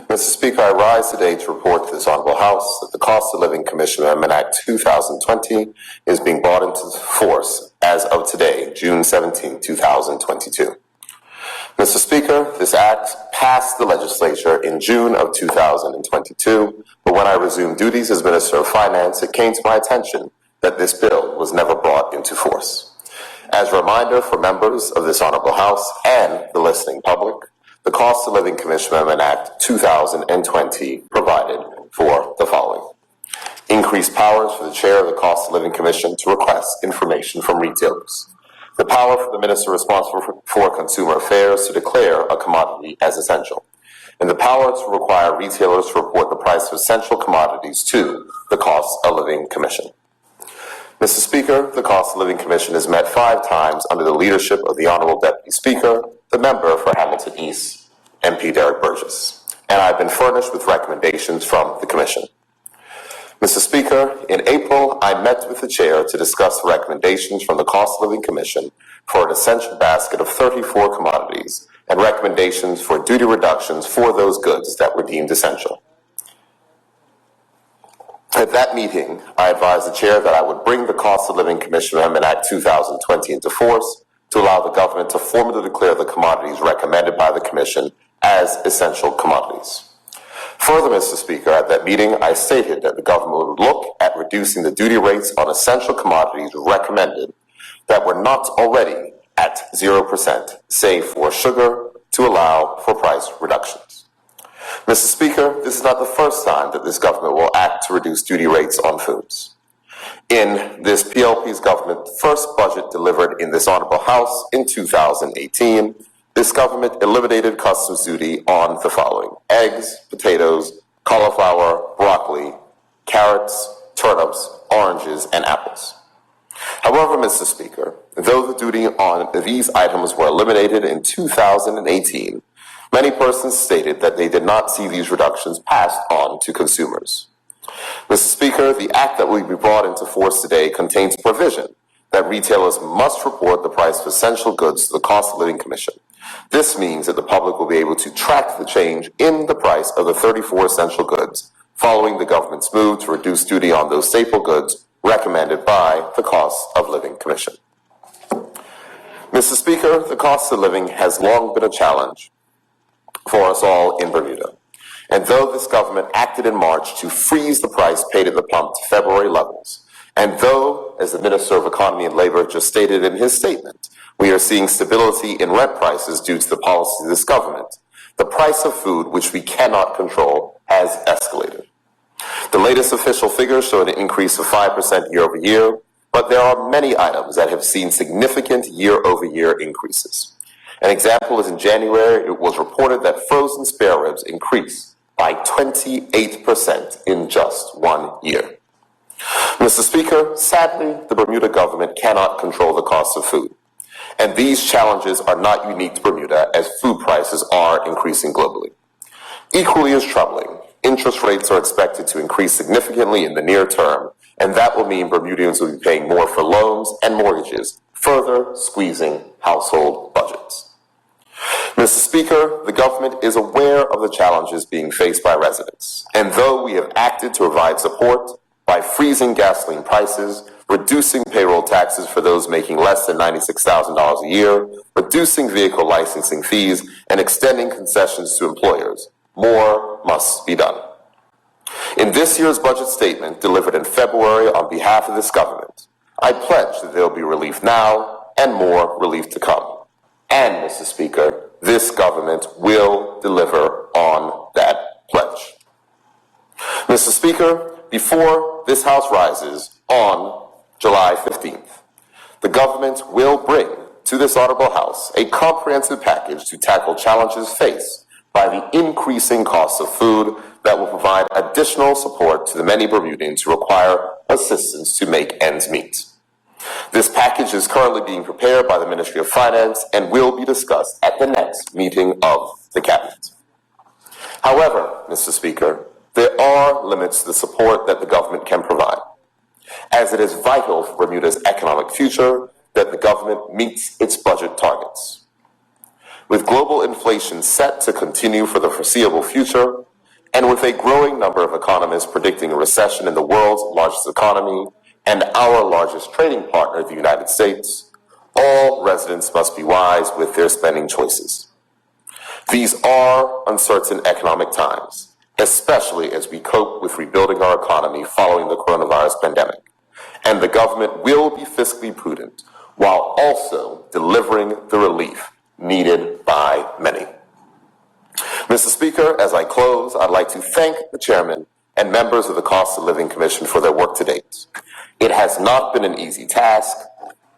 Mr. Speaker, I rise today to report to this Honorable House that the Cost of Living Commission Amendment Act 2020 is being brought into force as of today, June 17, 2022. Mr. Speaker, this act passed the legislature in June of 2022, but when I resumed duties as Minister of Finance, it came to my attention that this bill was never brought into force. As a reminder for members of this Honorable House and the listening public, the Cost of Living Commission Amendment Act 2020 provided for the following. Increased powers for the chair of the Cost of Living Commission to request information from retailers. The power for the minister responsible for consumer affairs to declare a commodity as essential. And the power to require retailers to report the price of essential commodities to the Cost of Living Commission. Mr. Speaker, the Cost of Living Commission has met 5 times under the leadership of the Honorable Deputy Speaker, the member for Hamilton East, MP Derek Burgess, and I've been furnished with recommendations from the Commission. Mr. Speaker, in April, I met with the Chair to discuss recommendations from the Cost of Living Commission for an essential basket of 34 commodities and recommendations for duty reductions for those goods that were deemed essential. At that meeting, I advised the Chair that I would bring the Cost of Living Commission Amendment Act 2020 into force to allow the government to formally declare the commodities recommended by the Commission as essential commodities. Further, Mr. Speaker, at that meeting, I stated that the government would look at reducing the duty rates on essential commodities recommended that were not already at 0%, save for sugar, to allow for price reductions. Mr. Speaker, this is not the first time that this government will act to reduce duty rates on foods. In this PLP's government first budget delivered in this Honorable House in 2018, this government eliminated customs duty on the following: eggs, potatoes, cauliflower, broccoli, carrots, turnips, oranges, and apples. However, Mr. Speaker, though the duty on these items were eliminated in 2018, many persons stated that they did not see these reductions passed on to consumers. Mr. Speaker, the act that will be brought into force today contains a provision that retailers must report the price of essential goods to the Cost of Living Commission. This means that the public will be able to track the change in the price of the 34 essential goods following the government's move to reduce duty on those staple goods recommended by the Cost of Living Commission. Mr. Speaker, the cost of living has long been a challenge for us all in Bermuda. And though this government acted in March to freeze the price paid at the pump to February levels, and though, as the Minister of Economy and Labor just stated in his statement, we are seeing stability in rent prices due to the policies of this government, the price of food, which we cannot control, has escalated. The latest official figures show an increase of 5% year over year, but there are many items that have seen significant year-over-year increases. An example is in January, it was reported that frozen spare ribs increased by 28% in just 1 year. Mr. Speaker, sadly, the Bermuda government cannot control the cost of food. And these challenges are not unique to Bermuda, as food prices are increasing globally. Equally as troubling, interest rates are expected to increase significantly in the near term, and that will mean Bermudians will be paying more for loans and mortgages, further squeezing household budgets. Mr. Speaker, the government is aware of the challenges being faced by residents, and though we have acted to provide support by freezing gasoline prices, reducing payroll taxes for those making less than $96,000 a year, reducing vehicle licensing fees, and extending concessions to employers, more must be done. In this year's budget statement, delivered in February on behalf of this government, I pledge that there will be relief now and more relief to come. And, Mr. Speaker, this government will deliver on that pledge. Mr. Speaker, before this House rises on July 15th, the government will bring to this Honorable House a comprehensive package to tackle challenges faced by the increasing cost of food that will provide additional support to the many Bermudians who require assistance to make ends meet. This package is currently being prepared by the Ministry of Finance and will be discussed at the next meeting of the Cabinet. However, Mr. Speaker, there are limits to the support that the government can provide, as it is vital for Bermuda's economic future that the government meets its budget targets. With global inflation set to continue for the foreseeable future, And with a growing number of economists predicting a recession in the world's largest economy and our largest trading partner, the United States, all residents must be wise with their spending choices. These are uncertain economic times, especially as we cope with rebuilding our economy following the coronavirus pandemic. And the government will be fiscally prudent while also delivering the relief needed by many. Mr. Speaker, as I close, I'd like to thank the chairman and members of the Cost of Living Commission for their work to date. It has not been an easy task,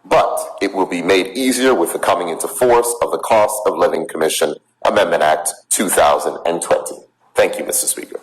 but it will be made easier with the coming into force of the Cost of Living Commission Amendment Act 2020. Thank you, Mr. Speaker.